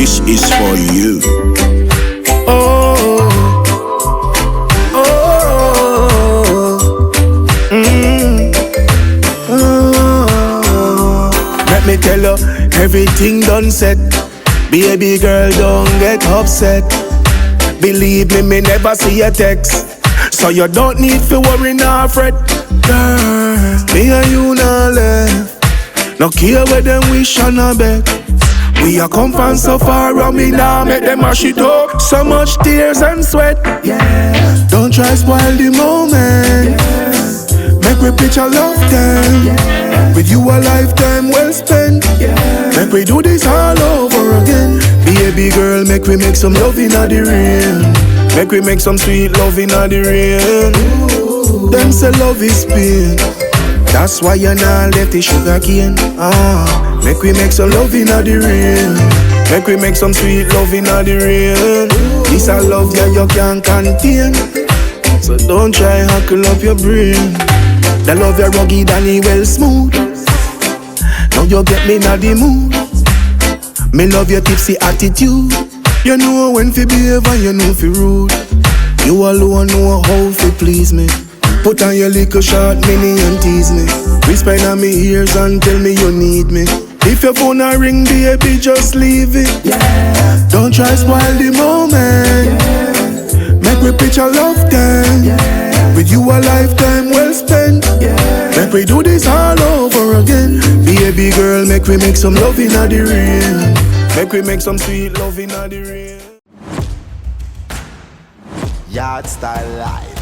This is for you. Oh, Let me tell you, everything done set. Baby girl, don't get upset. Believe me never see a text, so you don't need to worry nor fret. Girl, me and you not left. No care where them wish and a bet. We a come from so far and me now make them mash it up. So much tears and sweat. Yeah. Don't try spoil the moment. Yeah. Make we picture love time. Yeah. With you a lifetime well spent. Yeah. Make we do this all over again. Baby girl, make we make some love inna the rain. Make we make some sweet love inna the rain. Ooh. Them say love is pain. That's why you not left the sugar cane. Make we make some love inna the rain. Make we make some sweet love inna the rain. This a love that you can't contain, so don't try huckle up your brain. The love you rugged and it well smooth. Now you get me inna the mood. Me love your tipsy attitude. You know when fi behave and you know fi rude. You alone know how fi please me. Put on your little short mini and tease me. Whisper in my ears and tell me you need me. If your phone a ring, baby, just leave it. Yeah. Don't try spoil the moment. Yeah. Make we picture love time. Yeah. With you a lifetime well spent. Yeah. Make we do this all over again. Baby girl, make we make some love inna the rain. Make we make some sweet love inna the rain. Yardstyle life.